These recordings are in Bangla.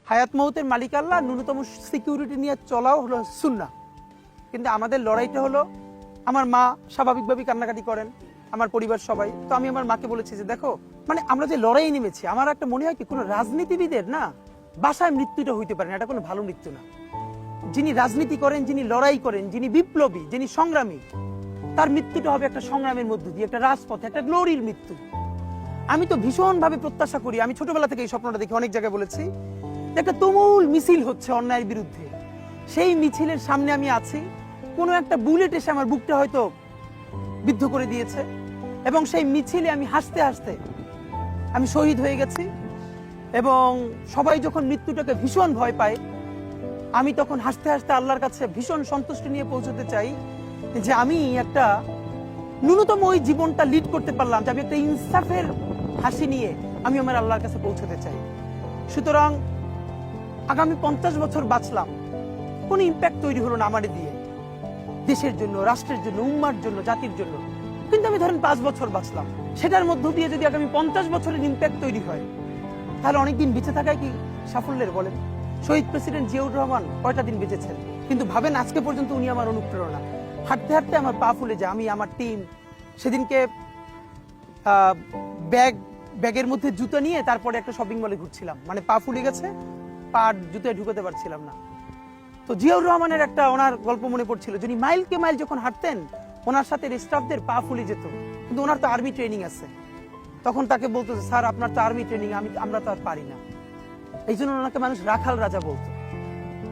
হায়াত মৌতের মালিক আল্লাহ, ন্যূনতম সিকিউরিটি নিয়ে চলাও হলো সুন্নাহ। কিন্তু আমাদের লড়াইটা হলো, আমার মা স্বাভাবিকভাবেই কান্নাকাটি করেন, আমার পরিবার সবাই। তো আমি আমার মাকে বলেছি যে দেখো, মানে আমরা যে লড়াই নেমেছি, আমার একটা মনে হয় কি, কোনো রাজনীতিবিদের না বাসায় মৃত্যুটা হইতে পারে না, এটা কোনো ভালো মৃত্যু না। যিনি রাজনীতি করেন, যিনি লড়াই করেন, যিনি বিপ্লবী, যিনি সংগ্রামী, তার মৃত্যুটা হবে একটা সংগ্রামের মধ্য দিয়ে, একটা রাজপথে, একটা গ্লোরির মৃত্যু। আমি তো ভীষণভাবে প্রত্যাশা করি, আমি ছোটবেলা থেকে এই স্বপ্নটা দেখি, অনেক জায়গায় বলেছি, একটা তুমুল মিছিল হচ্ছে অন্যায়ের বিরুদ্ধে, সেই মিছিলের সামনে আমি আছি, কোনো একটা বুলেট এসে আমার বুকটা হয়তো বিদ্ধ করে দিয়েছে, এবং সেই মিছিলে আমি হাসতে হাসতে আমি শহীদ হয়ে গেছি। এবং সবাই যখন মৃত্যুটাকে ভীষণ ভয় পায়, আমি তখন হাসতে হাসতে আল্লাহর কাছে ভীষণ সন্তুষ্টি নিয়ে পৌঁছতে চাই যে আমি একটা ন্যূনতম ওই জীবনটা লিড করতে পারলাম, যে আমি একটা ইনসাফের হাসি নিয়ে আমি আমার আল্লাহর কাছে পৌঁছতে চাই। সুতরাং আগামী 50 বছর বাঁচলাম, কোনো ইম্প্যাক্ট তৈরি হলো না আমার দিয়ে, দেশের জন্য, রাষ্ট্রের জন্য, উম্মার জন্য, জাতির জন্য। কিন্তু আমি ধরেন 5 বছর বাঁচলাম, সেটার মধ্য দিয়ে যদি আগামী 50 বছরের ইম্প্যাক্ট তৈরি হয়, তাহলে অনেকদিন বেঁচে থাকায় কি সাফল্যের? বলেন, শহীদ প্রেসিডেন্ট জিয়াউর রহমান কয়টা দিন বেঁচেছেন, কিন্তু ভাবেন আজকে পর্যন্ত উনি আমার অনুপ্রেরণা। হাঁটতে হাঁটতে আমার পা ফুলে যায়। আমি, আমার টিম সেদিনকে ব্যাগের মধ্যে জুতো নিয়ে তারপরে একটা শপিং মলে ঘুরছিলাম, মানে পা ফুলে গেছে, পা জুতোয় ঢুকাতে পারছিলাম না। তো জিয়াউর রহমানের একটা ওনার গল্প মনে পড়ছিল, যিনি মাইলকে মাইল যখন হাঁটতেন, ওনার সাথে স্টাফদের পা ফুলে যেত, কিন্তু ওনার তো আর্মি ট্রেনিং আছে। তখন তাকে বলতো যে স্যার আপনার তো আর্মি ট্রেনিং, আমরা তো আর পারি না। এই জন্য ওনাকে মানুষ রাখাল রাজা বলতো।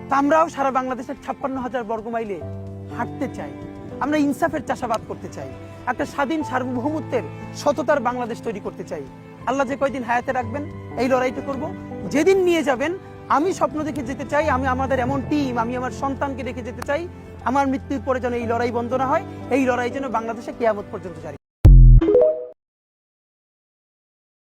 তা আমরাও সারা বাংলাদেশের 56,000 বর্গ মাইলে হাঁটতে চাই, আমরা ইনসাফের চাষাবাদ করতে চাই, একটা স্বাধীন সার্বভৌমত্বের সততার বাংলাদেশ তৈরি করতে চাই। আল্লাহ যে কয়দিন হায়াতে রাখবেন, এই লড়াইটা করব। যেদিন নিয়ে যাবেন, আমি স্বপ্ন দেখে যেতে চাই, আমি আমাদের এমন টিম, আমি আমার সন্তানকে রেখে যেতে চাই, আমার মৃত্যুর পরে যেন এই লড়াই বন্ধ না হয়, এই লড়াই যেন বাংলাদেশে কিয়ামত পর্যন্ত জারি।